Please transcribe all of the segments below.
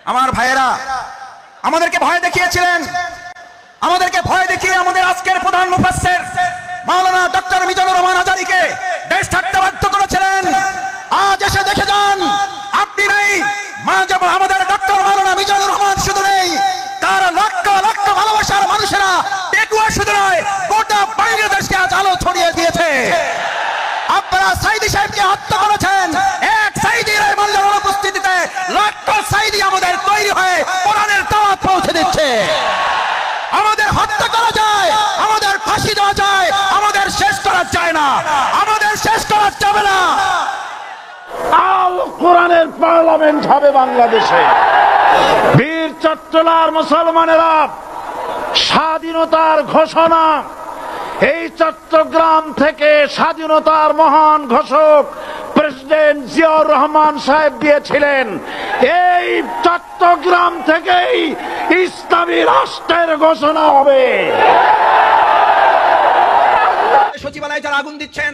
আমার ভাইয়েরা আমাদেরকে ভয় দেখিয়েছিলেন, আমাদেরকে ভয় দেখিয়ে আমাদের আজকের প্রধান মুফাসসির মাওলানা ডক্টর মিজানুর রহমান আজারীকে দেশ ছাড়তে বাধ্য করেছিলেন। আজ এসে দেখে যান আপনি নেই, আমাদের ডক্টর মাওলানা মিজানুর রহমান শুধু নেই, তার লক্ষ লক্ষ ভালোবাসার মানুষেরা পেকুয়া শুধু নয় গোটা বাংলাদেশকে আজ আলো ছড়িয়ে দিয়েছে। আপনারা সাইদি সাহেবকে হত্যা করেছেন, এক সাইদির এই মূল্যের অনুপস্থিতিতে লক্ষ সাইদি আমাদের তৈরি হয়ে কোরআনের দাওয়াত পৌঁছে দিচ্ছে। আমাদের হত্যা করা যায়, আমাদের ফাঁসি দেওয়া যায়, আমাদের শেষ করা যায় না, আমাদের শেষ করা যাবে না। আল কোরআনের পার্লামেন্ট হবে বাংলাদেশে। বীর চট্টলার মুসলমানেরা স্বাধীনতার ঘোষণা, এই চট্টগ্রাম থেকে স্বাধীনতার মহান ঘোষক প্রেসিডেন্ট জিয়াউর রহমান সাহেব দিয়েছিলেন। এই চট্টগ্রাম থেকেই ইসলামী রাষ্ট্রের ঘোষণা হবে। সচিবালয়ে যারা আগুন দিচ্ছেন,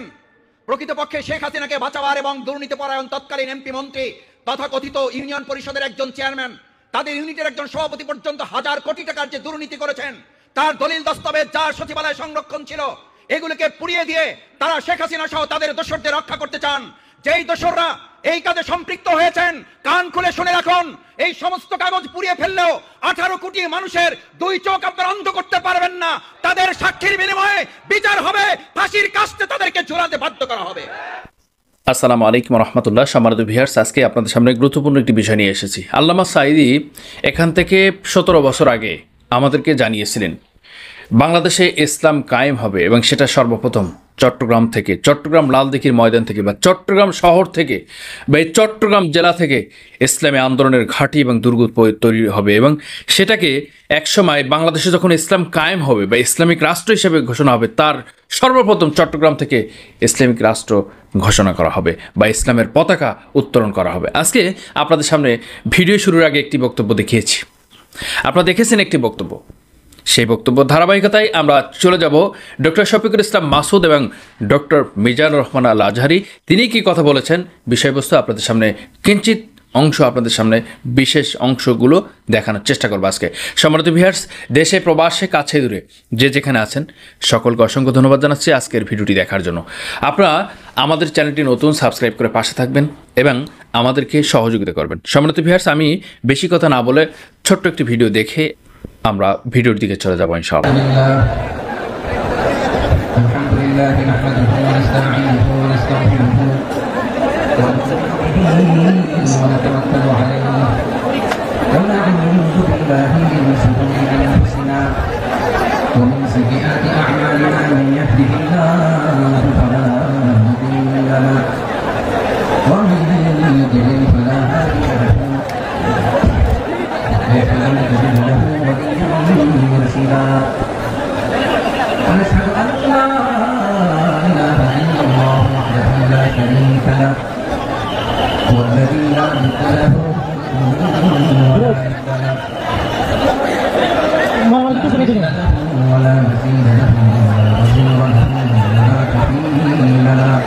প্রকৃতপক্ষে শেখ হাসিনাকে বাঁচাবার এবং দুর্নীতিপরায়ণ তৎকালীন এমপি মন্ত্রী তথাকথিত ইউনিয়ন পরিষদের একজন চেয়ারম্যান, তাদের ইউনিটের একজন সভাপতি পর্যন্ত হাজার কোটি টাকার যে দুর্নীতি করেছেন, তার দলিল দস্তাবেজ যার সচিবালয়ে সংরক্ষণ ছিল, এগুলোকে পুড়িয়ে দিয়ে তারা শেখ হাসিনা সহ তাদের দোসরদের রক্ষা করতে চান। যেই দোসররা এই কাজে সম্পৃক্ত হয়েছেন, কান খুলে শুনে রাখুন, এই সমস্ত কাগজ পুড়িয়ে ফেললেও 18 কোটি মানুষের দুই চোখ আপনারা অন্ধ করতে পারবেন না। তাদের সাক্ষীর বিনিময়ে বিচার হবে, ফাঁসির কাস্তে তাদেরকে ঝুলাতে বাধ্য করা হবে। আসসালামু আলাইকুম রহমতুল্লাহ। সম্মানিত ভিউয়ার্স, আজকে আপনাদের সামনে গুরুত্বপূর্ণ একটি বিষয় নিয়ে এসেছি। আল্লামা সাঈদী এখান থেকে 17 বছর আগে আমাদেরকে জানিয়েছিলেন বাংলাদেশে ইসলাম কায়েম হবে এবং সেটা সর্বপ্রথম চট্টগ্রাম থেকে, চট্টগ্রাম লালদিঘির ময়দান থেকে বা চট্টগ্রাম শহর থেকে বা এই চট্টগ্রাম জেলা থেকে ইসলামী আন্দোলনের ঘাঁটি এবং দুর্গ তৈরি হবে এবং সেটাকে একসময় বাংলাদেশে যখন ইসলাম কায়েম হবে বা ইসলামিক রাষ্ট্র হিসেবে ঘোষণা হবে, তার সর্বপ্রথম চট্টগ্রাম থেকে ইসলামিক রাষ্ট্র ঘোষণা করা হবে বা ইসলামের পতাকা উত্তোলন করা হবে। আজকে আপনাদের সামনে ভিডিও শুরুর আগে একটি বক্তব্য দেখিয়েছি, আপনারা দেখেছেন একটি বক্তব্য। সেই বক্তব্য ধারাবাহিকতায় আমরা চলে যাব ডক্টর শফিকুল ইসলাম মাসুদ এবং ডক্টর মিজানুর রহমান আল আজহারি, তিনি কি কথা বলেছেন, বিষয়বস্তু আপনাদের সামনে কিঞ্চিত অংশ, আপনাদের সামনে বিশেষ অংশগুলো দেখানোর চেষ্টা করবো আজকে। সম্মানিত ভিউয়ার্স, দেশে প্রবাসে কাছে দূরে যে যেখানে আছেন সকলকে অসংখ্য ধন্যবাদ জানাচ্ছি আজকের ভিডিওটি দেখার জন্য। আপনারা আমাদের চ্যানেলটি নতুন, সাবস্ক্রাইব করে পাশে থাকবেন এবং আমাদেরকে সহযোগিতা করবেন। সম্মানিত ভিউয়ার্স, আমি বেশি কথা না বলে ছোট্ট একটি ভিডিও দেখে আমরা ভিডিওর দিকে চলে যাব ইনশাআল্লাহ। আলহামদুলিল্লাহ নাহমাদুহু ওয়া নাস্তাঈনুহু ওয়া নাস্তাগফিরুহু ওয়া নাতাওয়াক্কালু আলাইহি ওয়া না'উযু বিল্লাহি মিন শুরুরি আনফুসিনা ওয়া মিন সাইয়্যাতি আ'মালিনা মান ইয়াহদিহিল্লাহু ফালা মুদিল্লা লাহু ওয়া মান ইউদ্লিল ফালা হাদিয়া লাহু ونشهد أن لا إله إلا الله وحده لا شريك له هو الذي لا ند له ولا مثيل له ولا نظير له ولا كفيل له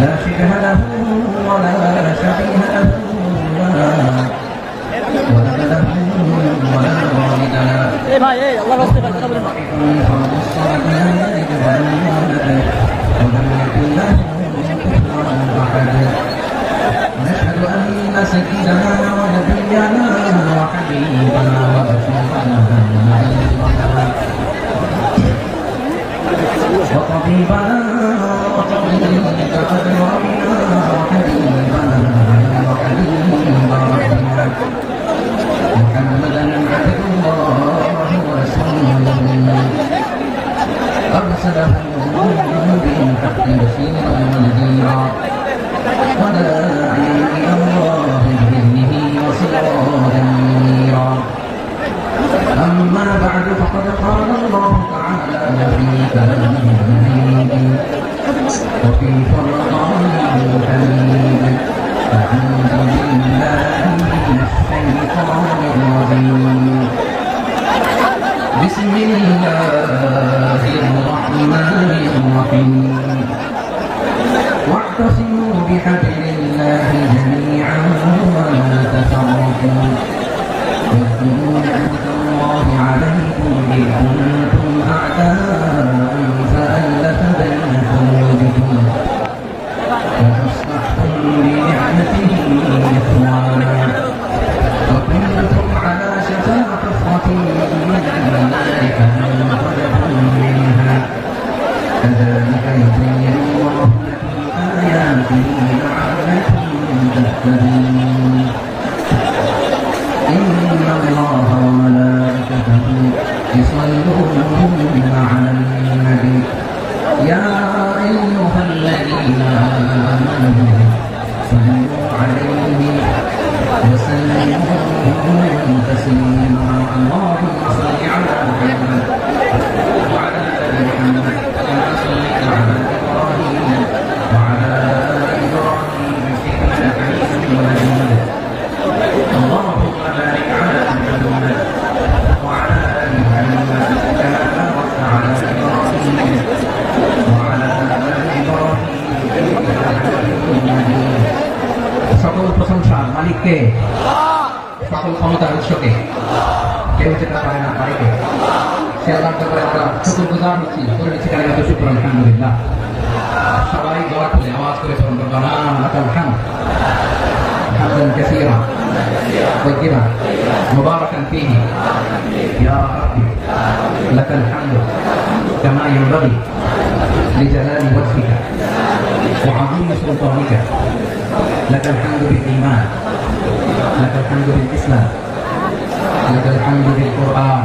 لا شبه له ولا شبيه له ولد له ولا والد له فرد الصمد لم يلد ولم يولد ولم يكن له كفوا احد ونشهد ان سيدنا ونبينا وحبيبنا ورسولنا وطبيبنا وطبيب ربنا وحبيبنا محمدا عبد الله ورسوله أرسله بالحق بشيرا ونذيرا وداعيا إلى الله بإذنه وسراجا منيرا أما بعد فقد قال الله تعالى في كلامه المجيد وفي فرقانه الحميد প্রশংসার মালিককে, সকল ক্ষমতার উৎসকে, কেউ যেতে পারে না পারিকে। সে আল্লাহর দরবারে আমরা শুকরগুজার হচ্ছি, করে নিচ্ছি কালিমাতুল শুকর, আলহামদুলিল্লাহ। সবাই দোয়া খুলে আওয়াজ করে পড়ুন, রব্বানা লাকাল হামদ হামদান কাসীরা তাইয়্যিবান মুবারাকান ফীহি ইয়া রাব্বি লাকাল হামদু কামা ইয়ানবাগি লিজালালি ওয়াজহিকা ওয়া আযীমি সুলতানিকা লাকাল হামদু বিল ঈমান লাকাল হামদু বিল ইসলাম লাকাল হামদু বিল কুরআন।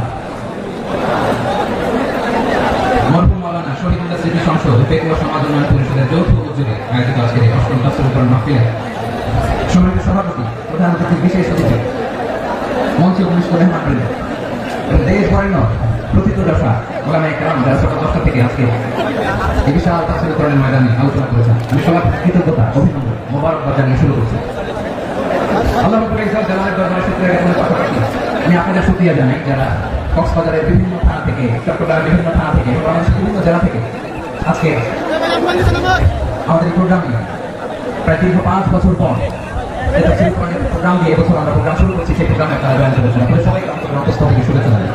মরহুম মাওলানা শহীদুল্লাহ স্মৃতি সংসদ পেকুয়া সমাজ উন্নয়ন পরিষদের যৌথ উদ্যোগে আয়োজিত আজকের এই অষ্টম তাফসীরুল কোরআন মাহফিলে সম্মানিত সভাপতি, প্রধান অতিথি, বিশেষ অতিথি, মঞ্চে উপবিষ্ট মেহমানবৃন্দ এবং দেশ বরেণ্য প্রথিতযশা ওলামায়ে কেরাম যারা সকাল 10টা থেকে আজকে এই বিশাল তাফসীরুল কোরআনের ময়দানে আলোচনা করেছেন, আমি সবার কৃতজ্ঞতা, অভিনন্দন, মোবারকবাদ জানিয়ে শুরু করছি। আল্লাহ রাব্বুল ইজ্জত জালালের দরবারে শুকরিয়া জ্ঞাপনের পাশাপাশি আমি আপনাদের শুকরিয়া জানাই যারা কক্সবাজারের বিভিন্ন থানা থেকে, চট্টগ্রামের বিভিন্ন থানা থেকে, বাংলাদেশের বিভিন্ন জেলা থেকে আজকে আমাদের প্রোগ্রামে প্রায় দীর্ঘ 5 বছর পর প্রোগ্রাম দিয়ে এবছর আমরা প্রোগ্রাম শুরু করছি। সেই প্রোগ্রামে আপনারা জয়েন করেছেন, আপনাদের সবাইকে অন্তরের অন্তঃস্থল থেকে শুভেচ্ছা জানাই।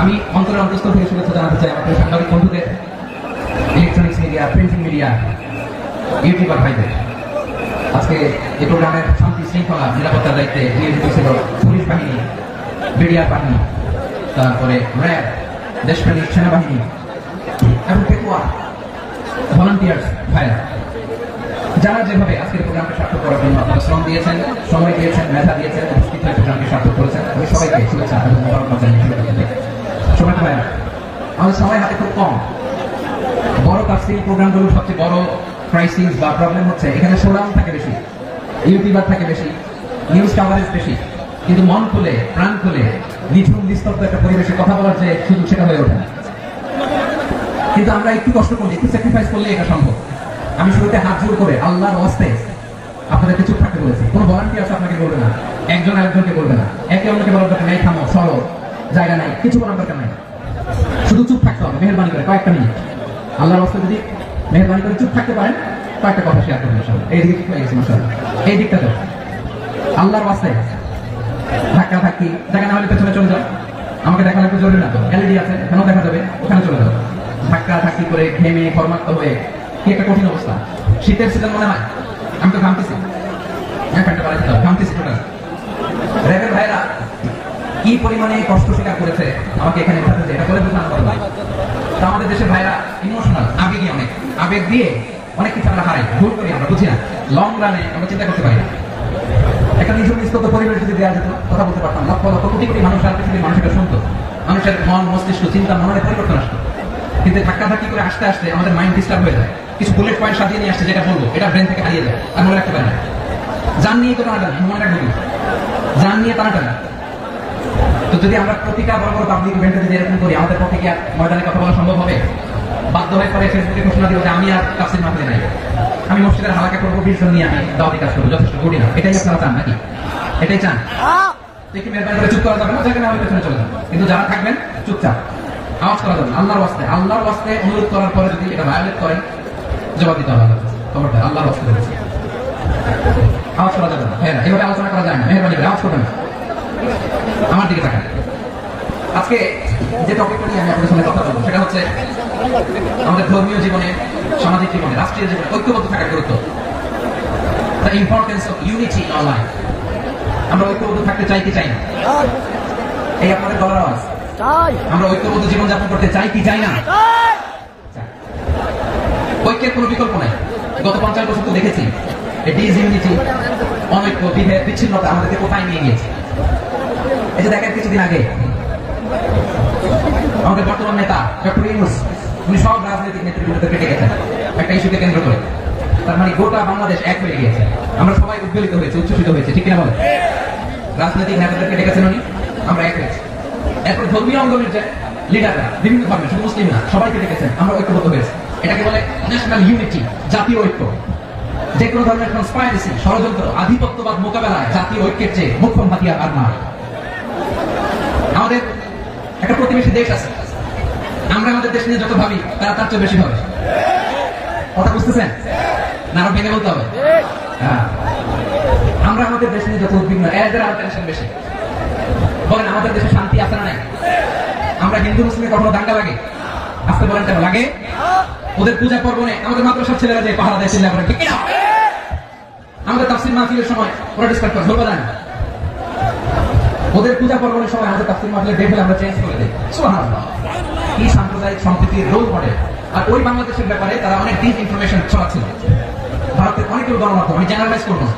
আমি অন্তরের অন্তঃস্থল থেকে শুভেচ্ছা জানাতে চাই আমাদের সাংবাদিক বন্ধুদের, electronics media, printing media, YouTuber ভাইদের। আজকে এই প্রোগ্রামের শান্তি শৃঙ্খলা নিরাপত্তার দায়িত্বে নিয়োজিত ছিল পুলিশ বাহিনী, বিডিআর বাহিনী, তারপরে র্যাব, দেশপ্রেমিক সেনাবাহিনী এবং পেকুয়া ভলান্টিয়ার্স ভাইরা, যারা যেভাবে আজকের প্রোগ্রামকে সার্থক করার জন্য আপনারা শ্রম দিয়েছেন, সময় দিয়েছেন, মেধা দিয়েছেন, উপস্থিত হয়ে প্রোগ্রামকে সার্থক করেছেন, আমি সবাইকে শুভেচ্ছা এবং মোবারকবাদ জানিয়ে শুরু করতে চাই। সময় ভাইরা, আমাদের সময় হাতে খুব কম। বড় তাফসীর প্রোগ্রামগুলোর সবচেয়ে বড় ক্রাইসিস বা প্রবলেম হচ্ছে এখানে শোডাউন থাকে বেশি, ইউটিউবার থাকে বেশি, নিউজ কাভারেজ বেশি, কিন্তু মন খুলে, প্রাণ খুলে, নিঝুম নিস্তব্ধ একটা পরিবেশে কথা বলার যে সুযোগ সেটা হয়ে ওঠে না। কিন্তু আমরা একটু কষ্ট করলে, একটু স্যাক্রিফাইস করলে এটা সম্ভব। আমি শুরুতে হাত জোর করে আল্লাহর ওয়াস্তে আপনাদেরকে চুপ থাকতে বলেছি। কোনো ভলান্টিয়ার্স আপনাকে বলবে না, একজন আরেকজনকে বলবে না, একে অন্যকে বলার দরকার নাই, থামো, সরো, জায়গা নাই, কিছু বলার দরকার নাই, শুধু চুপ থাকতে হবে মেহেরবানি করে কয়েকটা মিনিট। আল্লাহর ওয়াস্তে যদি মেহেরবানি করে চুপ থাকতে পারেন, কয়েকটা কথা শেয়ার করবেন ইনশাআল্লাহ। এই দিকে হয়ে গেছে মাশাআল্লাহ, এই দিকটা তো আল্লাহর ওয়াস্তে ধাক্কা ধাক্কি জায়গা না হলে পেছনে চলে যাও, আমাকে দেখা লাগবে জরুরি না তো, এলইডি আছে এখানেও দেখা যাবে, ওখানে চলে যাও। ধাক্কা ধাক্কি করে ঘেমে ঘর্মাক্ত হয়ে কি একটা কঠিন অবস্থা। শীতের সিজন মনে হয়, আমি তো ঘামতেছি, ঘামতেছি টোটাল। র্যাবের ভাইরা কি পরিমাণে কষ্ট স্বীকার করেছে আমাকে এখানে উঠাতে, এটা বলে বোঝানো পারবো। তো আমাদের দেশের ভাইরা ইমোশনাল, আবেগী, অনেক আবেগ দিয়ে অনেক কিছু আমরা হারাই, ভুল করি, আমরা বুঝি না, লং রানে আমরা চিন্তা করতে পারি না। একটা নিঝুম নিস্তব্ধ পরিবেশ যদি দেওয়া যেত, কথা বলতে পারতাম, লক্ষ লক্ষ কোটি কোটি মানুষ আর পৃথিবীর মানুষের শুনতো, মানুষের মন, মস্তিষ্ক, চিন্তা, মনের পরিবর্তন আসতো। কিন্তু ধাক্কা ধাক্কি করে আসতে আসতে আমাদের মাইন্ড ডিস্টার্ব হয়ে যায়, কিছু বুলেট পয়েন্ট সাজিয়ে নিয়ে আসছে, যেটা বলবো এটা ব্রেন থেকে হারিয়ে যায়, আর মনে রাখতে পারে না। জান নিয়ে তো টানাটানি, মনে রাখবো কি, জান নিয়ে টানাটানি। তো যদি আমরা প্রতিটা বড় বড় পাবলিক ইভেন্টে যদি এরকম করি, আমাদের পক্ষে কি আর ময়দানে কথা বলা সম্ভব হবে? বাধ্য হয়ে পরে ফেসবুকে ঘোষণা দিব যে আমি আর তাফসীর মাহফিলে নাই, আমি মসজিদের হালাকা করবো, 20 জন নিয়ে আমি দাওয়াতি কাজ করবো, যথেষ্ট করি না। এটাই আপনারা চান নাকি? এটাই চান? দেখি মেহরবানি করে চুপ করা যাবে না, জায়গা না হলে পেছনে চলে যাবে, কিন্তু যারা থাকবেন চুপচাপ, আওয়াজ করা যাবে না। আল্লাহর ওয়াস্তে, আল্লাহর ওয়াস্তে অনুরোধ করার পরে যদি এটা ভায়োলেট করেন, জবাব দিতে হবে। খবরটা আল্লাহর ওয়াস্তে বলেছি, আওয়াজ করা যাবে না। হ্যাঁ, এভাবে আলোচনা করা যায় না, মেহরবানি করে আওয়াজ করবেন না। আমার দিকে তাকান। আজকে যে টপিকটা নিয়ে আমি আপনাদের সঙ্গে কথা বলবো সেটা হচ্ছে আমাদের ধর্মীয় জীবনে, সামাজিক জীবনে, রাষ্ট্রীয় জীবনে ঐক্যবদ্ধ থাকার গুরুত্ব, the importance of unity in our life. আমরা ঐক্যবদ্ধ থাকতে চাই কি চাই না? এই আপনাদের গলার আওয়াজ। আমরা ঐক্যবদ্ধ জীবনযাপন করতে চাই কি চাই না? ঐক্যের কোনো বিকল্প নাই। গত 50 বছর তো দেখেছি এই ডিসইউনিটি, অনৈক্য, বিভেদ, বিচ্ছিন্নতা আমাদেরকে কোথায় নিয়ে গিয়েছে। এই যে দেখেন কিছুদিন আগে আমাদের বর্তমান নেতা ডক্টর ইউনূস, উনি সব রাজনৈতিক নেতৃবৃন্দকে কেটে গেছেন একটা ইস্যুকে কেন্দ্র করে। তার মানে গোটা বাংলাদেশ এক হয়ে গিয়েছে। আমরা সবাই উদ্বেলিত হয়েছে, উচ্ছ্বসিত হয়েছে, ঠিক কিনা বলেন? রাজনৈতিক নেতাদের কেটে গেছেন উনি, আমরা এক হয়েছি। এরপর ধর্মীয় অঙ্গনের যে লিডাররা, বিভিন্ন ধর্মের, শুধু মুসলিম না, সবাই কেটে গেছেন, আমরা ঐক্যবদ্ধ হয়েছি। এটাকে বলে ন্যাশনাল ইউনিটি, জাতীয় ঐক্য। যে কোনো ধরনের কনস্পাইরেসি, ষড়যন্ত্র, আধিপত্যবাদ মোকাবেলায় জাতীয় ঐক্যের চেয়ে মুখ্যম হাতিয়ার আর নয়। আমাদের একটা প্রতিবেশী দেশ আছে, আমরা আমাদের দেশ নিয়ে যত ভাবি তারা তার চেয়ে বেশি ভাবে। কথা বুঝতেছেন না? আরো ভেঙে বলতে হবে। হ্যাঁ, আমাদের দেশ নিয়ে যত উদ্বিগ্ন, এদের আর টেনশন বেশি। বলেন আমাদের দেশে শান্তি আছে না নাই? আমরা হিন্দু মুসলিমে কখনো দাঙ্গা লাগে? আসতে বলেন কেন লাগে? ওদের পূজা পর্বণে আমাদের মাদ্রাসার ছেলেরা যে পাহারা দেয় চিল্লা করে, ঠিক না? আমাদের তাফসীর মাহফিলের সময় ওরা ডিসকাস করে, ধরবা না। ওদের পূজা পর্বণের সময় আমাদের তাফসীর মাহফিলের ডেট আমরা চেঞ্জ করে দিই। সুবহানাল্লাহ, কি সাম্প্রদায়িক সম্প্রীতির রোল মডেল। আর ওই বাংলাদেশের ব্যাপারে তারা অনেক ডিস ইনফরমেশন ছড়াচ্ছিল। ভারতের অনেকগুলো গণমাধ্যম, আমি জেনারেলাইজ করবো না,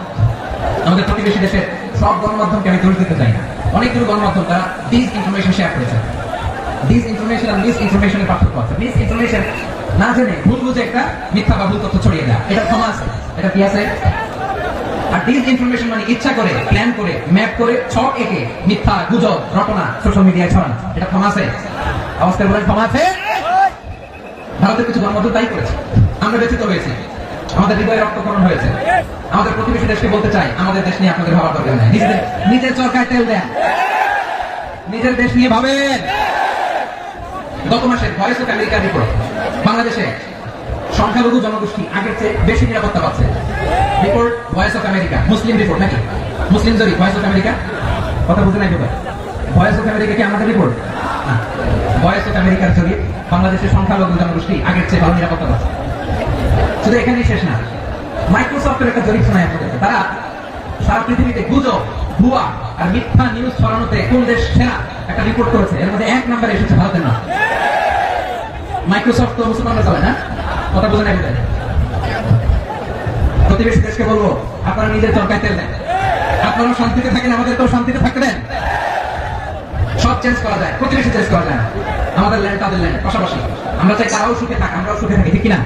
আমাদের প্রতিবেশী দেশের সব গণমাধ্যমকে আমি দোষ দিতে চাই না, অনেকগুলো গণমাধ্যম তারা ডিস ইনফরমেশন শেয়ার করেছে। ডিস ইনফরমেশন আর মিস ইনফরমেশনের পার্থক্য আছে। মিস ইনফরমেশন না জেনে ভুল বুঝে একটা মিথ্যা বা ভুল তথ্য ছড়িয়ে দেয়, এটা ক্ষমা আছে, এটা কি আছে। আর ডিস ইনফরমেশন মানে ইচ্ছা করে, প্ল্যান করে, ম্যাপ করে, ছক এঁকে মিথ্যা, গুজব, রটনা সোশ্যাল মিডিয়ায় ছড়ানো, এটা ক্ষমা আছে। আওয়াজ করে বলেন ক্ষমা আছে। ভারতের কিছু গণমাধ্যম তাই করেছে, আমরা ব্যথিত হয়েছি, আমাদের হৃদয়ে রক্তক্ষরণ হয়েছে। আমাদের প্রতিবেশী দেশকে বলতে চাই, আমাদের দেশ নিয়ে আপনাদের ভাবার দরকার নেই, নিজের চরকায় তেল দেন, নিজের দেশ নিয়ে ভাবেন। গত মাসে ভয়েস অফ আমেরিকার রিপোর্ট, বাংলাদেশে সংখ্যালঘু জনগোষ্ঠী আগের চেয়ে বেশি নিরাপত্তা পাচ্ছে। Report voice of America, Muslim report নাকি? মুসলিম জরিপ, ভয়েস অফ আমেরিকা। কথা বুঝে নাই বোধহয়? ভয়েস অফ আমেরিকা কি আমাদের রিপোর্ট না? ভয়েস অফ আমেরিকার জরিপ, বাংলাদেশের সংখ্যালঘু জনগোষ্ঠী আগের চেয়ে ভালো নিরাপত্তা পাচ্ছে। শুধু এখানেই শেষ না, মাইক্রোসফটের একটা জরিপ শোনায় আপনাদের। তারা সারা পৃথিবীতে গুজব, ভুয়া আর মিথ্যা নিউজ ছড়ানোতে কোন দেশ সেরা একটা রিপোর্ট করেছে, এর মধ্যে 1 নম্বরে এসেছে ভারতের নাম। মাইক্রোসফট তো মুসলমানরা চলে না, কথা বোঝা নাই বোধহয়। প্রতিবেশী দেশকে বলবো, আপনারা নিজের চরকায় তেল দেন, আপনারা শান্তিতে থাকেন, আমাদেরকেও শান্তিতে থাকতে দেন। সব চেঞ্জ করা যায়, প্রতিবেশী চেঞ্জ করা যায়, আমাদের ল্যান্ড তাদের ল্যান্ড পাশাপাশি। আমরা চাই তারাও সুখে থাক, আমরাও সুখে থাকি, ঠিক কিনা?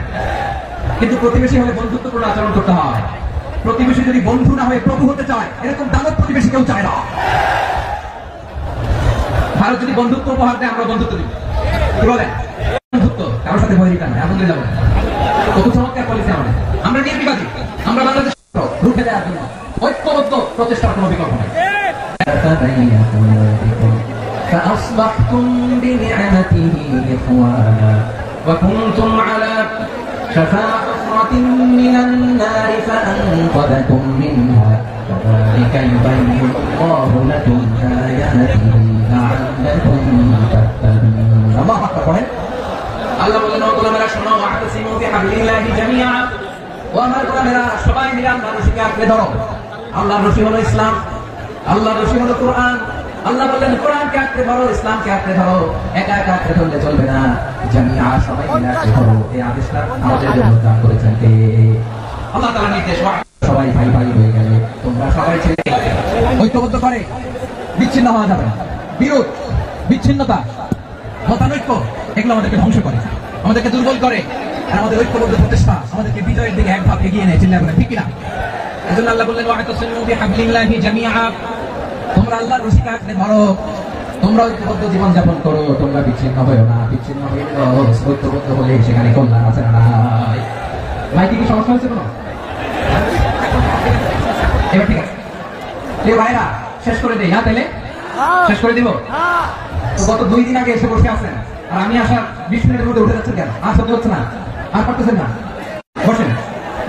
কিন্তু প্রতিবেশী হলে বন্ধুত্বপূর্ণ আচরণ করতে হয়। প্রতিবেশী যদি বন্ধু না হয়ে প্রভু হতে চায়, এরকম দানব প্রতিবেশী কেউ চায় না। ভারত যদি বন্ধুত্ব উপহার দেয়, আমরা বন্ধুত্ব দিব। কি বলেন? বন্ধুত্ব, কারোর সাথে ভয় দিতাম না, আনন্দে যাবো। কত চমৎকার পলিসি আমাদের। আমরা নির্বিবাদী, আমরা বাংলাদেশ রুখে দেওয়ার জন্য ঐক্যবদ্ধ প্রচেষ্টার কোনো বিকল্প নেই। فأصبحتم بنعمته إخوانا وكنتم على شفا حفرة من النار فأنقذكم منها كذلك يبين الله لكم آياته لعلكم تهتدون. الله أكبر. আল্লাহ বলেন, ও গোলামেরা শোনো, ওয়া'তাসিমু বিহাবলিল্লাহি জামিআ, ও আমার গোলামেরা সবাই মিলে আল্লাহর রশিকে আঁকড়ে ধরো। আল্লাহর রশি হলো ইসলাম, আল্লাহর রশি হলো কোরআন। আল্লাহ বললেন কোরআনকে আঁকড়ে ধরো, ইসলামকে আঁকড়ে ধরো, একা একা আঁকড়ে ধরলে চলবে না, জামিআ সবাই মিলে আঁকড়ে ধরো। এই আদেশটা আমাদের জন্য দান করেছেন কে? আল্লাহ তাআলা নির্দেশ, সবাই ভাই ভাই হয়ে গেলে তোমরা সবাই ছেলে ঐক্যবদ্ধ করে বিচ্ছিন্ন হওয়া যাবে না। বিরোধ, বিচ্ছিন্নতা, মতানৈক্য এগুলো আমাদেরকে ধ্বংস করে, আমাদেরকে দুর্বল করে। আর আমাদের ঐক্যবদ্ধ প্রচেষ্টা আমাদেরকে বিজয়ের দিকে এক ধাপ এগিয়ে নেয়, চিল্লা বলে ঠিক কিনা? এজন্য আল্লাহ বললেন, ওয়া'তাসিমু বিহাবলিল্লাহি জামিআ, তোমরা আল্লাহর রশিকে আঁকড়ে ধরো, তোমরা ঐক্যবদ্ধ জীবন যাপন করো, তোমরা বিচ্ছিন্ন হয়েও না। বিচ্ছিন্ন হয়ে ঐক্যবদ্ধ হলে সেখানে কল্যাণ আছে না নাই? মাইকে কি সমস্যা হয়েছে কোনো? এবার ঠিক আছে ভাইরা, শেষ করে দেই না? তাহলে শেষ করে দিব। গত 2 দিন আগে এসে বসে আছেন, আর আমি আসার 20 মিনিটের মধ্যে উঠে যাচ্ছেন কেন? আর সহ্য হচ্ছে না, আর পারতেছেন না? বসেন।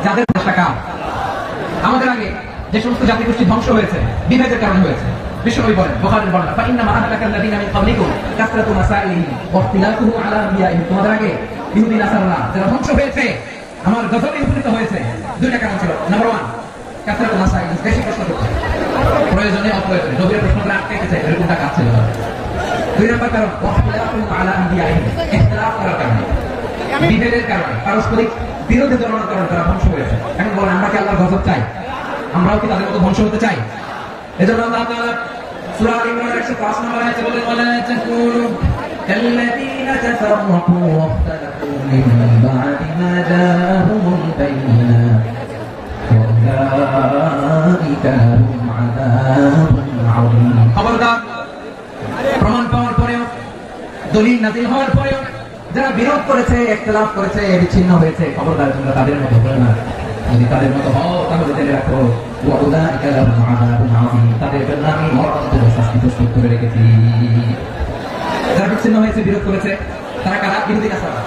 যাদের টাকা আমাদের আগে যে সমস্ত জাতিগোষ্ঠী ধ্বংস হয়েছে বিভেদের কারণে হয়েছে, বিশ্বনবী বলেন, বুখারীর বর্ণনা, ফাইন্নামা আহলাকাল্লাযীনা মিন ক্বাবলিকুম কাসরাতু মাসাইলিহিম ওয়া ইখতিলাফুহুম আলা আনবিয়াইহিম, তোমাদের আগে ইহুদি নাসারারা যারা ধ্বংস হয়েছে, আমার গজবে উপনীত হয়েছে, 2টা কারণ ছিল। নাম্বার 1, কাসরাতু মাসাইলিহিম, বেশি প্রশ্ন করতে, প্রয়োজনে অপ্রয়োজনে নবীর প্রশ্ন করে আটকে গেছে, এরকমটা কাজ ছিল। 2 নম্বর কারণ, ওয়া ইখতিলাফুহুম আলা আনবিয়াইহিম, ইখতিলাফ করার কারণে, বিভেদের কারণে, পারস্পরিক বিরোধে জড়ানোর কারণে তারা ধ্বংস হয়েছে। এখন বলেন, আমরা কি আল্লাহর গজব চাই? আমরাও কি তাদের মতো ধ্বংস হতে চাই? এজন্য আল্লাহ তাআলা সূরা আল ইমরানের 105 নম্বর আয়াতে বলেন, ওয়ালা তাকুনু কাল্লাযীনা তাফাররাকু ওয়াখতালাফু মিন বা'দি মা জাআহুমুল বায়িনাত ওয়াউলাইকা লাহুম আযাবুন আযীম। খবরদার, প্রমাণ পাওয়ার পরেও, দলিল নাযিল হওয়ার পরেও যারা বিরোধ করেছে, ইখতিলাফ করেছে, বিচ্ছিন্ন হয়েছে, খবরদার তোমরা তাদের মতো হও না। যদি তাদের মতো হও তাহলে জেনে রাখো, ওয়াউলাইকা লাহুম আযাবুন আযীম, তাদের জন্য আমি মরণান্তর শাস্তি প্রস্তুত করে রেখেছি। যারা বিচ্ছিন্ন হয়েছে, বিরোধ করেছে, তারা কারা? ইহুদি নাসারা।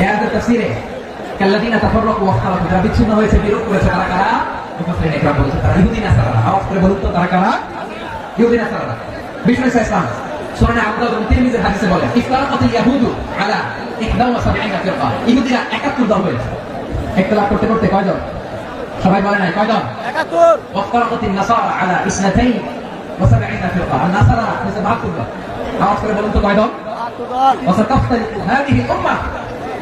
এই আয়াতের তাফসীরে কাল্লাযীনা তাফাররাকু ওয়া ইখতালাফু, যারা বিচ্ছিন্ন হয়েছে, বিরোধ করেছে, তারা কারা? মুফাসসিরিন ইকরাম বলেছেন তারা ইহুদি নাসারা। আওয়াজ করে বলুন তো তারা কারা? ইহুদি নাসারা। বিষ্ণু ইসলাম সূরা আবু দাউদ তিরমিজির হাদিসে বলেন ইফতারাকাতিল ইয়াহুদু আলা 71 ফিরকা। ইহুদিরা 71 দল হয়েছে। ইখতিলাফ করতে করতে কয়জন? সবাই বলে নাই কয়জন? 71। ওয়াফতারাকাতিন নাসারা আলা 72 ফিরকা। আর নাসারা হচ্ছে 72 দল। আওয়াজ করে বলুন তো কয়জন? 72 দল। ওয়াসাতাফতারিকু হাদিহি উম্মাহ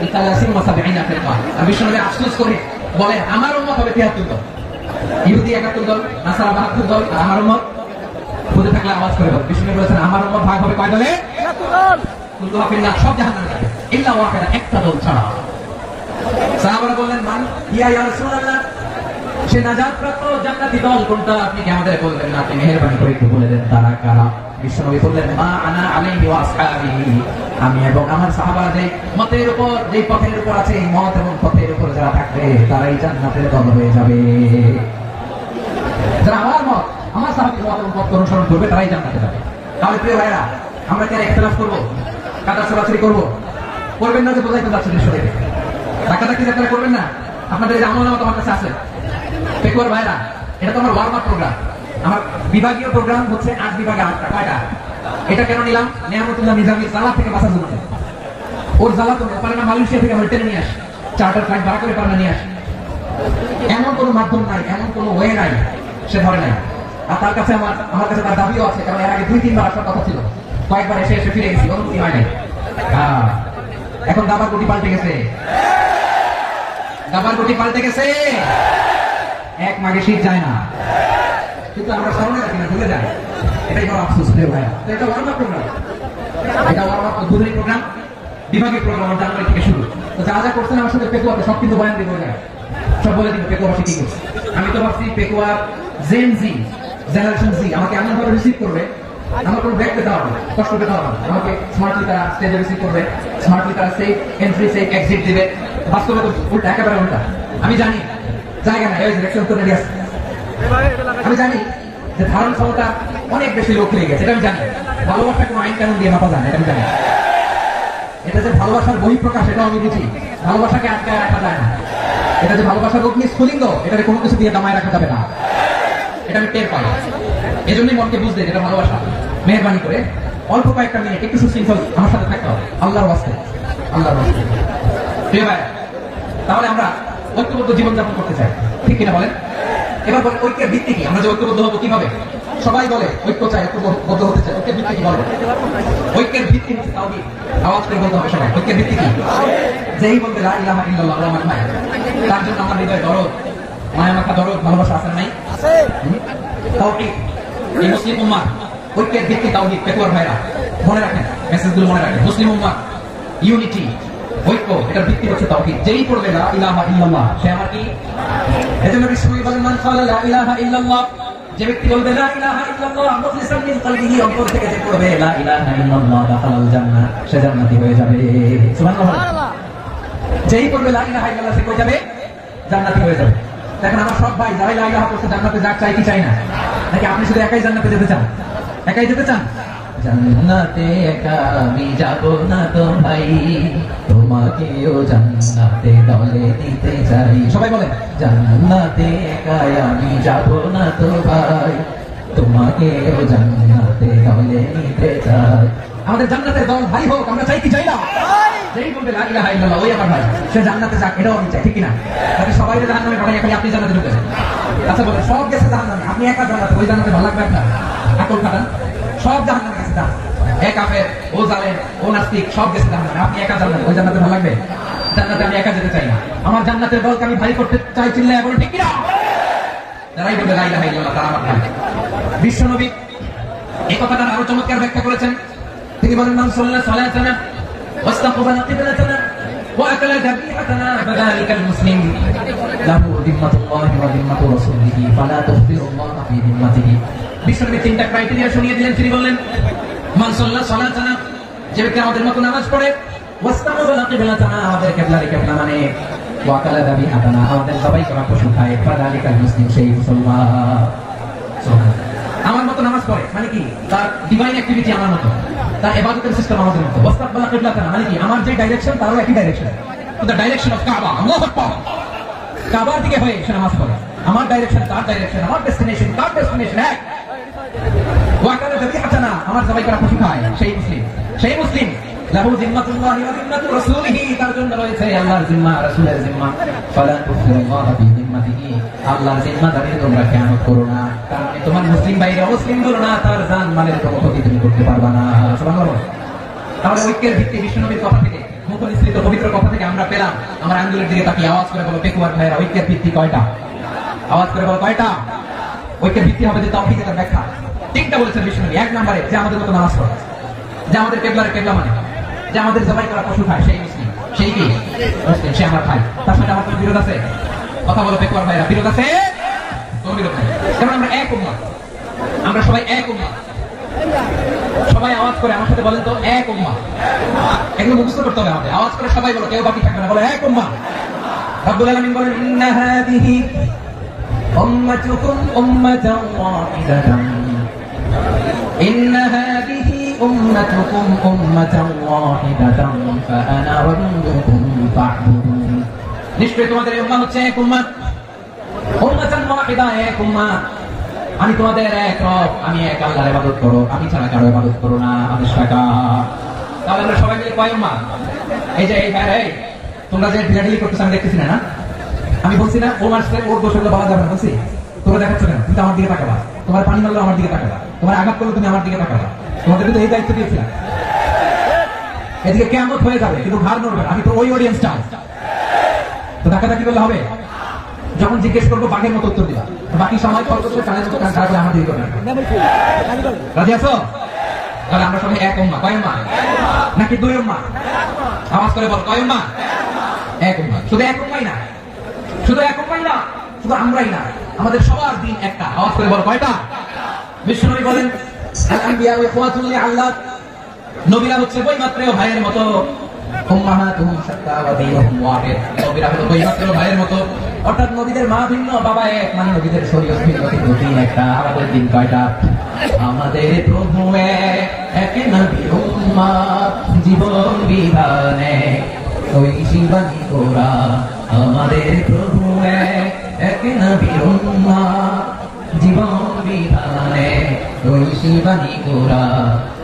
লি 73 ফিরকা। আর বিষ্ণু নবী আফসোস করে বলে আমার উম্মত হবে 73 দল। ইহুদি 71 দল, নাসারা 72 দল, আর আমার উম্মত বুঝে থাকলে আওয়াজ করে বল। বিষ্ণু বলেছেন আমার উম্মত ভাগ হবে কয় দলে? 71 দল। কুল্লুহা ফিন্নার, সব জাহান্নামে যাবে ইল্লা ওয়াহিদা, একটা দল ছাড়া। সাহাবারা বললেন মান ইয়া রাসূলুল্লাহ, সে নাজাতপ্রাপ্ত জান্নাতি দল কোনটা আপনি কি আমাদের বলবেন না? আপনি মেহেরবানি করে একটু বলে দেন তারা কারা। বিশ্বনবী বললেন মা আনা আলাইহি ওয়া আসহাবি, আমি এবং আমার সাহাবারা যে মতের উপর, যে পথের উপর আছে, এই মত এবং পথের উপর যারা থাকবে তারাই জান্নাতের দল হয়ে যাবে। যারা আমার মত, আমার সাহাবীর মত এবং পথ অনুসরণ করবে তারাই জান্নাতে যাবে। তাহলে প্রিয় ভাইরা, আমরা কি ইখতিলাফ করব, কাদা ছড়াছড়ি করব? করবেন না, যে বোঝাইতে যাচ্ছে দেশ থেকে ধাক্কাধাক্কি যাত্রা করবেন না। আপনাদের যে আমল আমার কাছে আছে পেকুয়ার ভাইরা, এটা তো আমার ওয়ার্ম আপ প্রোগ্রাম। আমার বিভাগীয় প্রোগ্রাম হচ্ছে 8 বিভাগে 8টা। কয়টা? এটা কেন নিলাম? নেয়ামতুল্লাহ নিজামীর জালা থেকে বাঁচার জন্য। ওর জালা তো পারে না, মালয়েশিয়া থেকে আমরা টেনে নিয়ে আসি, চার্টার ফ্লাইট ভাড়া করে পারে না নিয়ে আসি। এমন কোনো মাধ্যম নাই, এমন কোনো ওয়ে নাই, সে ধরে নাই। আর তার কাছে আমার কাছে তার দাবিও আছে, কারণ এর আগে 2-3 বার আসার কথা ছিল, কয়েকবার এসে এসে ফিরে গেছি, অনুমতি হয় নাই। এখন দাবার গুটি পাল্টে গেছে, দাবার গুটি পাল্টে গেছে। এক মাঘে শীত যায় না, কিন্তু আমরা স্মরণে রাখি না, ভুলে যাই। এটাই বড় আফসোস প্রিয় ভাইয়া। তো এটা ওয়ার্ম আপ প্রোগ্রাম, এটা ওয়ার্ম আপ উদ্বোধনী প্রোগ্রাম, বিভাগীয় প্রোগ্রাম জানুয়ারি থেকে শুরু। তো যা যা করছেন আমার সাথে পেকুয়াতে সব কিন্তু বয়ান দিয়ে বলে যায়, সব বলে দিব পেকুয়াবাসী কি করছে। আমি তো ভাবছি পেকুয়ার জেন জি, জেনারেশন জি আমাকে এমন ভাবে রিসিভ করবে, আমার কোনো ব্যাগ পেতে হবে, কষ্ট পেতে হবে। আমাকে স্মার্টলি তারা স্টেজে রিসিভ করবে, স্মার্টলি তারা সেফ এন্ট্রি, সেফ এক্সিট দিবে। বাস্তবে তো উল্টা, একেবারে উল্টা। আমি জানি জায়গা নাই, আমি জানি যে ধারণ ক্ষমতা অনেক বেশি লোক হয়ে গেছে, এটা আমি জানি। ভালোবাসা কোনো আইন কানুন দিয়ে মাপা যায় না, এটা আমি জানি। এটা যে ভালোবাসার বহিঃপ্রকাশ, এটাও আমি বুঝি। ভালোবাসাকে আটকায় রাখা যায় না। এটা যে ভালোবাসার অগ্নি স্ফুলিঙ্গ, এটা কোনো কিছু দিয়ে দামায় রাখা যাবে না, এটা আমি টের পাই। এজন্যই মনকে বুঝতে যেটা ভালোবাসা। মেহরবানি করে অল্প কয়েকটা মিনিট একটু সুশৃঙ্খল আমার সাথে থাকতে হবে, আল্লাহর ওয়াস্তে, আল্লাহর ওয়াস্তে। প্রিয় ভাই, তাহলে আমরা ঐক্যবদ্ধ জীবনযাপন করতে চাই, ঠিক কিনা বলেন? এবার বলেন ঐক্যের ভিত্তি কি? আমরা যে ঐক্যবদ্ধ হবো কিভাবে? সবাই বলে ঐক্য চাই, ঐক্যবদ্ধ হতে চাই। ঐক্যের ভিত্তি কি বলে? ঐক্যের ভিত্তি হচ্ছে তাওহীদ। আওয়াজ করে বলতে হবে সবাই, ঐক্যের ভিত্তি কি? যেই বলবে লা ইলাহা ইল্লাল্লাহ ওয়া লা মায়, তার জন্য আমার হৃদয়ে দরদ, মায়া মাখা দরদ, ভালোবাসা আছে নাই? আছে। তাওহীদ। এই মুসলিম উম্মাহ ঐক্যের ভিত্তি তাওহীদ। পেকুয়ার ভাইরা মনে রাখেন, মেসেজগুলো মনে রাখেন। মুসলিম উম্মাহ ইউনিটি, ঐক্য, এটার ভিত্তি হচ্ছে তাওহীদ। যেই পড়বে লা ইলাহা ইল্লাল্লাহ, সে আমার কি? এজন্য বিশ্বনবী বলেন মান ক্বালা লা ইলাহা ইল্লাল্লাহ, যে ব্যক্তি বলবে লা ইলাহা ইল্লাল্লাহ মুখলিসান মিন কলবিহি, অন্তর থেকে যে পড়বে লা ইলাহা ইল্লাল্লাহ দাখালাল জান্নাহ, সে জান্নাতি হয়ে যাবে। সুবহানাল্লাহ। যেই পড়বে লা ইলাহা ইল্লাল্লাহ, সে কই যাবে? জান্নাতি হয়ে যাবে। দেখেন আমার সব ভাই যারা লা ইলাহা পড়ছে জান্নাতে যাক, চাই কি চাই না? নাকি আপনি শুধু একাই জান্নাতে যেতে চান? একাই যেতে চান? জান্নাতে একা আমি যাব না তো ভাই, তোমাকেও জান্নাতে দলে নিতে চাই। সবাই বলেন জান্নাতে একা আমি যাব না তো ভাই, তোমাকেও জান্নাতে দলে নিতে চাই। আমাদের জান্নাতের দল ভাই হোক, আমরা চাই কি চাই না? যেই বলবে লা ইলাহা ইল্লাল্লাহ, ওই আমার ভাই, সে জান্নাতে যাক, এটাও আমি চাই, ঠিক কিনা? তাহলে সবাই জাহান্নামে পাঠাই, খালি আপনি জান্নাতে ঢুকেছেন। আচ্ছা বলেন, সব গেছে জাহান্নামে, আপনি একা জান্নাতে, ওই জান্নাতে ভালো লাগবে আপনার? আকল খাটান, সব জাহান্নামে গেছে, যান। এক কাফের, ও জালেম, ও নাস্তিক, সব গেছে জাহান্নামে, আপনি একা জান্নাতে, ওই জান্নাতে ভালো লাগবে? জান্নাতে আমি একা যেতে চাই না, আমার জান্নাতের দলকে আমি ভাই করতে চাই। চিল্লায় বলেন ঠিক কিনা? যারাই বলবে লা ইলাহা ইল্লাল্লাহ, তারা আমার ভাই। বিশ্বনবী এই কথাটার আরো চমৎকার ব্যাখ্যা করেছেন। তিনি বলেন মান সাল্লা সালাতানা ওয়াস্তাকবালা কিবলাতানা ওয়া আকালা যাবিহাতানা ফাযালিকাল মুসলিম লাহু যিম্মাতুল্লাহি ওয়া যিম্মাতু রাসূলিহি ফালা তুখবিরুল্লাহ ফি যিম্মাতিহি। বিশ্বনবী তিনটা ক্রাইটেরিয়া শুনিয়ে দিলেন। তিনি বললেন মান সাল্লা সালাতানা, যে ব্যক্তি আমাদের মতো নামাজ পড়ে, ওয়াস্তাকবালা কিবলাতানা, আমাদের কিবলারে কিবলা মানে, ওয়া আকালা যাবিহাতানা, আমাদের সবাই করা পশু খায়, ফাযালিকাল মুসলিম, সেই মুসলমান। সুবহানাল্লাহ। আমার মতো নামাজ পড়ে মানে কি? তার ডিভাইন অ্যাক্টিভিটি আমার মতো, তার ইবাদতের সিস্টেম আমাদের মতো। ওয়াস্তাকবালা কিবলাতানা মানে কি? আমার যে ডাইরেকশন, তারও একই direction, to the direction of কাবা। আল্লাহু আকবার। কাবার দিকে হয়ে সে নামাজ পড়ে। আমার ডাইরেকশন তার ডাইরেকশন, আমার ডেস্টিনেশন তার ডেস্টিনেশন এক। ওয়াকানা যাবিহাতানা, আমার জবাই করা পশু খায় সেই মুসলিম, সেই মুসলিম। লাহু জিম্মাতুল্লাহি ওয়া জিম্মাতু রাসূলিহি, তার জন্য রয়েছে আল্লাহর জিম্মা, রাসূলের জিম্মা। ফালা তুফিরুল্লাহ ফি জিম্মাতিহি, আল্লাহর জিম্মাদারি তোমরা খেয়ানত করো না। কারণ তোমার মুসলিম ভাইরা মুসলিম গুলো না, তার জান মালের কোনো ক্ষতি তুমি করতে পারবা না। সুবহানাল্লাহ। তাহলে ঐক্যের ভিত্তি বিশ্বনবীর কথা থেকে, মুখনিসৃত পবিত্র কথা থেকে আমরা পেলাম। আমার আঙ্গুলের দিকে তাকিয়ে আওয়াজ করে বলো পেকুয়ার ভাইরা, ঐক্যের ভিত্তি কয়টা? আওয়াজ করে বলো কয়টা? ঐক্যের ভিত্তি হবে যে তাওহীদের তার ব্যাখ্যা। তিনটা বলেছেন বিশ্বনবী। এক নম্বরে যে আমাদের মতো নামাজ পড়ে, যে আমাদের কেবলার কেবলা মানে, যে আমাদের জবাই করা পশু খায় সেই মুসলিম, সেই কি মুসলিম, সে আমার ভাই। তার সাথে আমার কোনো বিরোধ আছে? কথা বলো পেকুয়ার ভাইরা, বিরোধ আছে? কোনো বিরোধ নেই। কারণ আমরা এক উম্মাহ, আমরা সবাই এক উম্মাহ। সবাই আওয়াজ করে আমার সাথে বলেন তো, এক উম্মাহ। এগুলো মুখস্থ করতে হবে আমাদের। আওয়াজ করে সবাই বলো, কেউ বাকি থাকবে না, বলো এক উম্মাহ। রব্বুল আলামিন বলেন ইন্না হাযিহি উম্মাতুকুম উম্মাতান ওয়াহিদাতান, ইন্না হাযিহি উম্মাতুকুম উম্মাতান ওয়াহিদাতান ফাআনা রাব্বুকুম ফা'বুদুন। নিশ্চয়ই তোমাদের এই উম্মাহ হচ্ছে এক উম্মাহ, উম্মাতান ওয়াহিদা, এক উম্মাহ। আমি তোমাদের এক রব, আমি এক আল্লাহর ইবাদত করো, আমি ছাড়া কারো ইবাদত করো না। আদেশ টাকা। তাহলে আমরা সবাই মিলে কয় উম্মাহ? এই যে এই ভাই, তোমরা যে ঢিলাঢিলি করতেছ আমি দেখতেছি না, আমি বলছি না ওর মাসে ওর দোষ হলে বলা যাবে না, বলছি তোমরা দেখাচ্ছ কেন? তুমি আমার দিকে তাকাবা, তোমার পানি মারলো আমার দিকে তাকাবা, তোমার আঘাত করলো তুমি আমার দিকে তাকাবা। তোমাদের কিন্তু এই দায়িত্ব দিয়েছিলাম। এদিকে কিয়ামত হয়ে যাবে কিন্তু ঘাড় নড়বে না, আমি তো ওই অডিয়েন্সটা। তো ধাক্কাধাক্কি করলে হবে? যখন জিজ্ঞেস করবো বাঘের মতো উত্তর দিবা, বাকি সময় খরচ করে কানের মতো কান খারাপ করে আমার দিকে করবে। রাজি আছো? তাহলে আমরা সবাই এক উম্মাহ। কয় উম্মাহ? নাকি দুই উম্মাহ? আওয়াজ করে বল, কয় উম্মাহ? এক উম্মাহ। শুধু এক উম্মাহই না, শুধু এক উম্মাহই না, শুধু আমরাই না, আমাদের সবার দিন একটা। আওয়াজ করে বল কয়টা? বিশ্বনবী বলেন আল আনবিয়া ইখওয়াতুন লিআল্লাহ, নবীরা হচ্ছে বৈমাত্রেয় ভাইয়ের মতো। উম্মাহাতুহুম শাত্তা ওয়া দীনুহুম ওয়াহিদ, নবীরা হলো বৈমাত্রেয় ভাইয়ের মতো। অর্থাৎ নবীদের মা ভিন্ন, বাবা এক, মানে নবীদের শরীয়ত ভিন্ন, কিন্তু দিন একটা। আমাদের দিন কয়টা? আমাদের প্রভু এক, নবী উম্মাহ, জীবন বিধানে ওই শিবানী গোরা। আমাদের প্রভু এক, নবী উম্মাহ, জীবন বিধানে ওই শিবানী গোরা।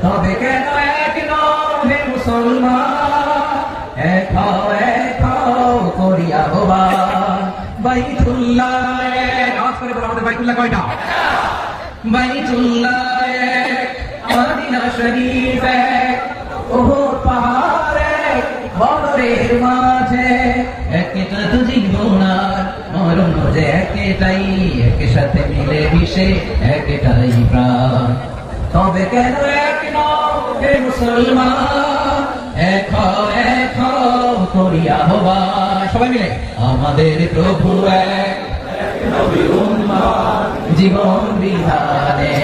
তবে কেন এক নহে মুসলমান, এক করিয়া হবা বাইতুল্লাহ। আওয়াজ করে বলো আমাদের বাইতুল্লাহ কয়টা? বাইতুল্লাহ এক, মদিনা শরীফ এক, ওহদ পাহাড় এক, বদরের মাঝে একটা তো জীবনার মরণ যে একটাই, একসাথে মিলে মিশে একটাই প্রাণ। তবে কেন এক হে মুসলমান, এক করিয়া হবা সবাই মিলে আমাদের প্রভু এক, জীবন বিধানে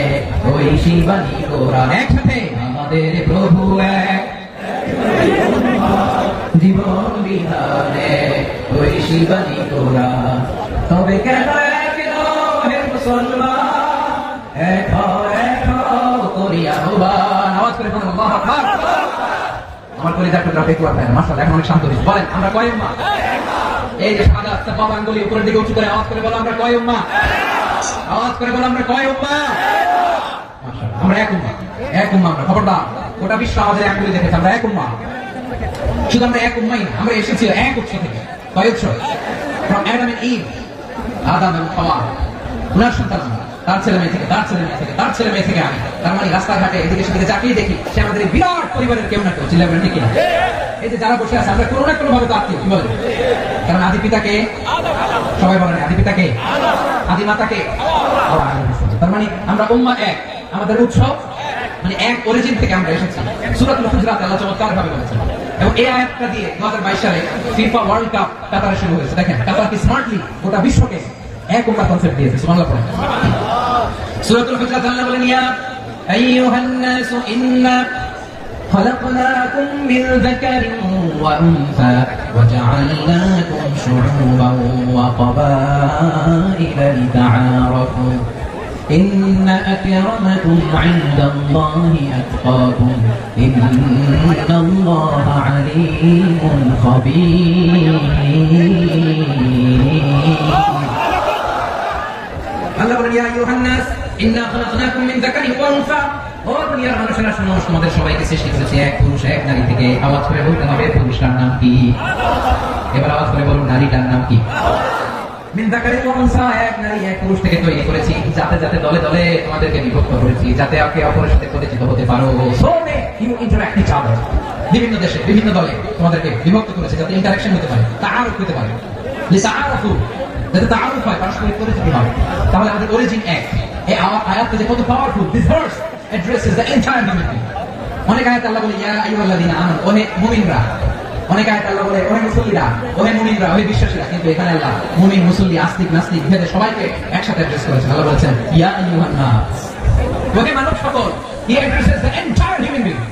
ওই শিবানী কোরআন। একসাথে আমাদের প্রভু এক, জীবন বিধানে ওই শিবানী কোরআন। তবে কেন এক হে মুসলমান, এক করিয়া হবা। আওয়াজ করে বলুন আল্লাহু আকবার। আমার কলিজা টুকরা পেকুয়া ভাই, মাশাআল্লাহ এখন অনেক শান্ত হয়েছে। বলেন আমরা কয় উম্মাহ? এই যে সাদা আস্তে বাবা আঙ্গুলি উপরের দিকে উঁচু করে আওয়াজ করে বলো আমরা কয় উম্মাহ? আওয়াজ করে বলো আমরা কয় উম্মাহ? মাশাআল্লাহ আমরা এক উম্মাহ, এক উম্মাহ আমরা। খবরদার, গোটা বিশ্ব আমাদের আঙ্গুলি দেখেছে, আমরা এক উম্মাহ। শুধু আমরা এক উম্মাহই না, আমরা এসেছি এক উৎস থেকে। কয় উৎস? from Adam and Eve, আদম এবং হাওয়া, উনার সন্তান আমরা। তার ছেলে মেয়ে থেকে, তার ছেলে মেয়ে থেকে, তার ছেলে মেয়ে থেকে আমি। তার মানে রাস্তাঘাটে এদিকে সেদিকে যাকেই দেখি সে আমাদের বিরাট পরিবারের কেউ না কেউ। চিল্লাবেন ঠিক কিনা? এই যে যারা বসে আছে আমরা কোনো না কোনো ভাবে তো আত্মীয়, কি বলেন? কারণ আদি পিতাকে সবাই বলেন, আদি পিতাকে, আদি মাতাকে। তার মানে আমরা উম্মাহ এক, আমাদের উৎস মানে এক অরিজিন থেকে আমরা এসেছি। সূরাতুল হুজরাত আল্লাহ চমৎকার ভাবে বলেছেন। এবং এই আয়াতটা দিয়ে 2022 সালে ফিফা ওয়ার্ল্ড কাপ কাতারে শুরু হয়েছে। দেখেন কাতার কি স্মার্টলি গোটা বিশ্বকে এক উম্মাহ কনসেপ্ট দিয়েছে। সুবহানাল্লাহ পড়েন। সূরাতুল হুজরাত আল্লাহ বলেন ইয়া আইয়ুহান নাসু ইন্না خلقناكم من ذكر وأنثى وجعلناكم شعوبا وقبائل لتعارفوا إن أكرمكم عند الله أتقاكم إن الله عليم خبير আল্লাহ বলেন ইয়া আইয়ুহান নাস ইন্না খালাকনাকুম মিন যাকারিন ওয়া উনসা। ও দুনিয়ার মানুষেরা শুনো, তোমাদের সবাইকে সৃষ্টি করেছি এক পুরুষ এক নারী থেকে। আওয়াজ করে বলতে হবে পুরুষটার নাম কি? এবার আওয়াজ করে বলুন নারীটার নাম কি? মিন যাকারিন ওয়া উনসা, এক নারী এক পুরুষ থেকে তৈরি করেছি, যাতে যাতে দলে দলে তোমাদেরকে বিভক্ত করেছি, যাতে একে অপরের সাথে পরিচিত হতে পারো। So may you interact each other. বিভিন্ন দেশে বিভিন্ন দলে তোমাদেরকে বিভক্ত করেছে যাতে ইন্টারঅ্যাকশন হতে পারে, তাআরুফ হতে পারে, লিতাআরুফু, যাতে তাআরুফ হয়, পারস্পরিক পরিচিতি হয়। তাহলে আমাদের অরিজিন এক। এই আয়াতটা যে কত powerful! This verse addresses the entire humanity. অনেক আয়াত আল্লাহ বলে ইয়া আইয়ুহাল্লাযীনা আমানু, ওহে মুমিনরা। অনেক আয়াত আল্লাহ বলে ওহে মুসল্লিরা, ওহে মুমিনরা, ওহে বিশ্বাসীরা। কিন্তু এখানে আল্লাহ মুমিন, মুসল্লি, আস্তিক, নাস্তিক ভেদে সবাইকে একসাথে অ্যাড্রেস করেছেন। আল্লাহ বলেছেন ইয়া আইয়ুহান নাস, ওহে মানব সকল। He addresses the entire human being,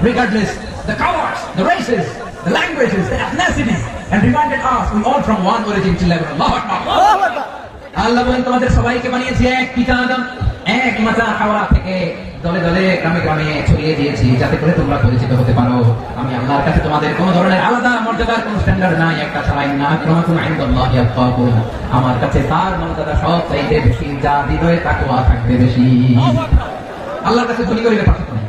regardless the colors, the races, the languages, the ethnicities, and reminded us we all from one origin to level. Allahu Akbar. আল্লাহ বলেন তোমাদের সবাইকে বানিয়েছি এক পিতা আদম, এক মাতা হাওয়া থেকে দলে দলে গ্রামে গ্রামে ছড়িয়ে দিয়েছি, যাতে করে তোমরা পরিচিত হতে পারো। আমি আল্লাহর কাছে তোমাদের কোনো ধরনের আলাদা মর্যাদার কোনো স্ট্যান্ডার্ড নাই। একটা ছাড়াই না, আক্রামাকুম ইনদাল্লাহি আতকাকুম। আমার কাছে তার মর্যাদা সব চাইতে বেশি, যা হৃদয়ে তাকওয়া থাকবে বেশি। আল্লাহর কাছে ধনী গরিবের পার্থক্য নাই,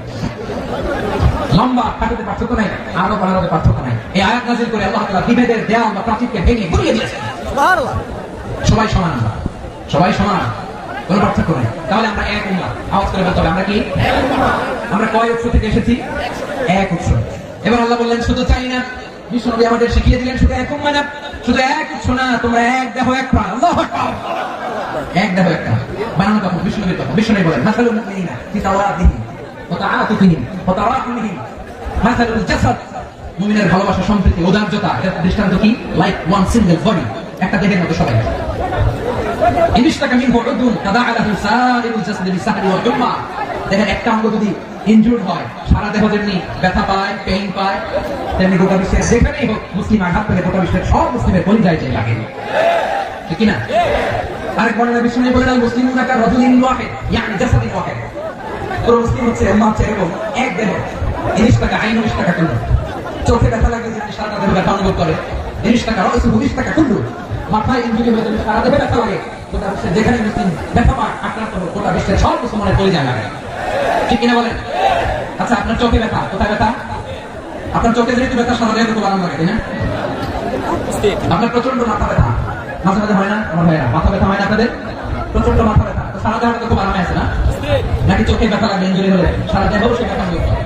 লম্বা খাটোতে পার্থক্য নাই, আরো বাড়ানোতে পার্থক্য নাই। এই আয়াত নাযিল করে আল্লাহ তাআলা বিভেদের দেয়াল বা প্রাচীরকে ভেঙে গুড়িয়ে দিয়েছেন। সুবহানাল্লাহ। সবাই সমান, আমরা সবাই সমান, কোনো পার্থক্য নাই। তাহলে আমরা এক উম্মাহ। আওয়াজ করে বলতে হবে আমরা কি? আমরা কয় উৎস থেকে এসেছি? এক উৎস। এবার আল্লাহ বললেন শুধু চাই না, বিশ্বনবী আমাদের শিখিয়ে দিলেন শুধু এক উম্মাহ না, শুধু এক উৎস না, তোমরা এক দেহ এক প্রাণ। আল্লাহু আকবার। এক দেহ এক প্রাণ বানানো কথা বিশ্বনবীর কথা। বিশ্বনবী বলেন মাসালুল মুমিনিনা ফি তাওয়াদিহিম ওয়া তাআতুফিহিম ওয়া তারাহুমিহিম মাসালুল জাসাদ। মুমিনের ভালোবাসা, সম্প্রীতি, উদারতা, এর দৃষ্টান্ত কি? লাইক ওয়ান সিঙ্গেল বডি, একটা দেহের মতো সবাই। দেখেন একটা অঙ্গ যদি ইনজুর্ড হয়, সারা দেহ যেমনি ব্যথা পায়, পেইন পায়, তেমনি গোটা বিশ্বের যেখানেই হোক মুসলিম আঘাত পেলে গোটা বিশ্বের সব মুসলিমের কলিজায় যে লাগে, ঠিক না? আরেক বর্ণনা বিশ্বনবী বলেন আল মুসলিমুনা কা রাজুলিন ওয়াহিদ, ইয়ানি জাসাদিন ওয়াহিদ। পুরো মুসলিম হচ্ছে উম্মাহ হচ্ছে এরকম এক দেহ। জিনিস টাকা আইন, জিনিস টাকা কুল্লু। চোখে ব্যথা লাগলে যে সারা দেহ ব্যথা অনুভব করে, জিনিস টাকা রয়েছে, জিনিস টাকা কুল্লু। মাথায় ইনজুরি হয়ে যদি সারা দেহে ব্যথা লাগে, গোটা বিশ্বের যেখানে মুসলিম ব্যথা পায়, আক্রান্ত হোক, গোটা বিশ্বের সব মুসলমানের কলিজায় লাগে, ঠিক কিনা বলেন? আচ্ছা, আপনার চোখে ব্যথা, কোথায় ব্যথা? আপনার চোখে যেহেতু ব্যথা সারা দেহে তো বাড়ানো লাগে, তাই না? আপনার প্রচন্ড মাথা ব্যথা, মাথা ব্যথা হয় না? আমার হয় না। মাথা ব্যথা হয় না আপনাদের? প্রচন্ড মাথা ব্যথা, তো সারা দেহ তো খুব আরামে আছে না? নাকি চোখে ব্যথা লাগে, ইনজুরি হলে সারা দেহ সে ব্যথা অনুভব করে?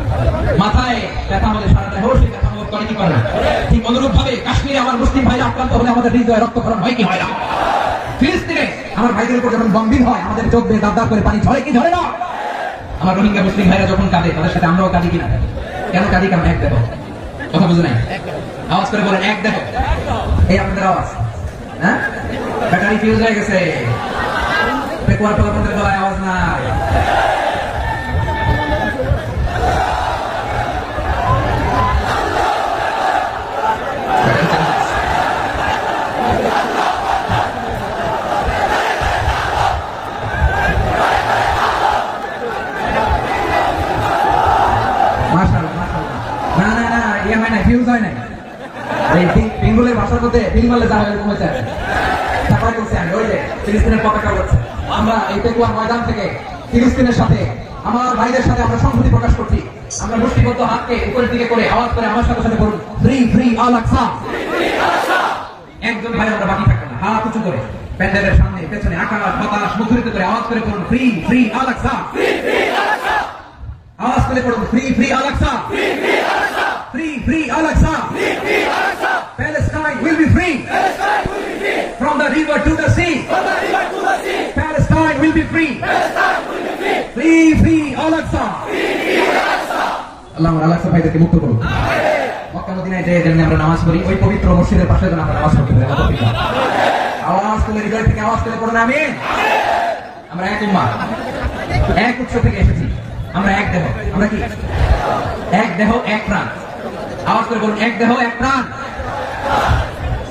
মাথায় ব্যথা হলে সারা দেহ সে ব্যথা অনুভব করে কি করে না? ঠিক অনুরূপ ভাবে কাশ্মীরে আমার মুসলিম ভাইরা আক্রান্ত হলে আমাদের হৃদয়ে রক্তক্ষরণ হয় কি হয় না? ফিলিস্তিনে আমার ভাইদের উপর যখন বম্বিং হয়, আমাদের চোখ দিয়ে দাঁত দাঁত করে পানি ঝরে কি ঝরে না? আমার রোহিঙ্গা মুসলিম ভাইরা যখন কাঁদে, তাদের সাথে আমরাও কাঁদি কিনা? কেন কাঁদি? কারণ এক দেহ। কথা বুঝে নাই? আওয়াজ করে বলেন এক দেহ। এই আপনাদের আওয়াজ, হ্যাঁ? ব্যাটারি ফিউজ হয়ে গেছে, পেকুয়ার পোলাপনদের গলায় আওয়াজ নাই। বেঙ্গলের ভাষার মধ্যে বেঙ্গলে যা এরকম হয়েছে, তারপরে বলছি আমি ওই যে ফিলিস্তিনের পতাকা উড়ছে। আমরা এই পেকুয়ার ময়দান থেকে ফিলিস্তিনের সাথে, আমার ভাইদের সাথে আমরা সংহতি প্রকাশ করছি। আমরা মুষ্টিবদ্ধ হাতকে উপরের দিকে করে আওয়াজ করে আমার সাথে সাথে বলুন ফ্রি ফ্রি আল আকসা। একজন ভাই আমরা বাকি থাকবো না, হাত উঁচু করে প্যান্ডেলের সামনে পেছনে আকাশ বাতাস মুখরিত করে আওয়াজ করে বলুন ফ্রি ফ্রি আল আকসা। আওয়াজ করে পড়ুন free free Al Aqsa, free free Al Aqsa. Palestine will be free. From the river to the sea. Palestine will be free. Free free Al Aqsa. আল্লাহ আল আকসা ভাইদেরকে মুক্ত করুন। মক্কা মদিনায় যে যেমনি আমরা নামাজ পড়ি, ওই পবিত্র মসজিদের পাশে যেন আমরা নামাজ পড়তে পারি। আওয়াজ করে হৃদয় থেকে আওয়াজ করে পড়ুন আমিন। আমরা এক উম্মাহ, এক উৎস থেকে এসেছি, আমরা এক দেহ। আমরা কি? এক দেহ এক প্রাণ। আওয়াজ করে বলুন এক দেহ এক প্রাণ।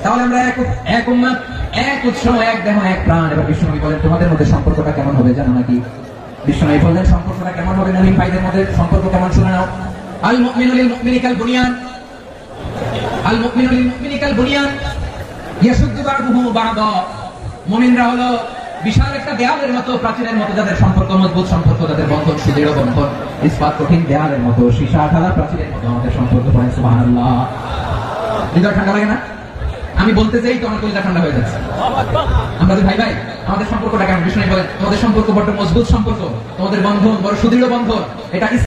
তাহলে আমরা এক উম্মাহ, এক উৎস, এক দেহ এক প্রাণ। এবার বিশ্বনবী বলেন তোমাদের মধ্যে সম্পর্কটা কেমন হবে জানো নাকি? বিশ্বনবী বললেন সম্পর্কটা কেমন হবে? মুমিন ভাইদের মধ্যে সম্পর্ক কেমন শুনে নাও। আল মুমিনু লিল মুমিনি কাল বুনিয়ান, আল মুমিনু লিল মুমিনি কাল বুনিয়ান ইয়াশুদ্দু বা'দুহু বা'দা। মুমিনরা হলো বিশাল একটা দেয়ালের মতো, প্রাচীরের মতো যাদের সম্পর্ক মজবুত, সম্পর্ক যাদের বন্ধন সুদৃঢ় বন্ধন, ইস্পাত কঠিন দেয়ালের মতো, সীসা ঢালা প্রাচীরের মতো আমাদের সম্পর্ক। পড়েন সুবহানাল্লাহ। হৃদয় ঠান্ডা লাগে না? আমি বলতে চাই তো আমার কলিজা ঠান্ডা হয়ে যাচ্ছে। আমরা যে ভাই ভাই, আমাদের সম্পর্কটা কেমন? বিষ্ণু বলেন তোমাদের সম্পর্ক বড় মজবুত সম্পর্ক, তোমাদের বন্ধন বড় সুদৃঢ় বন্ধন। এটা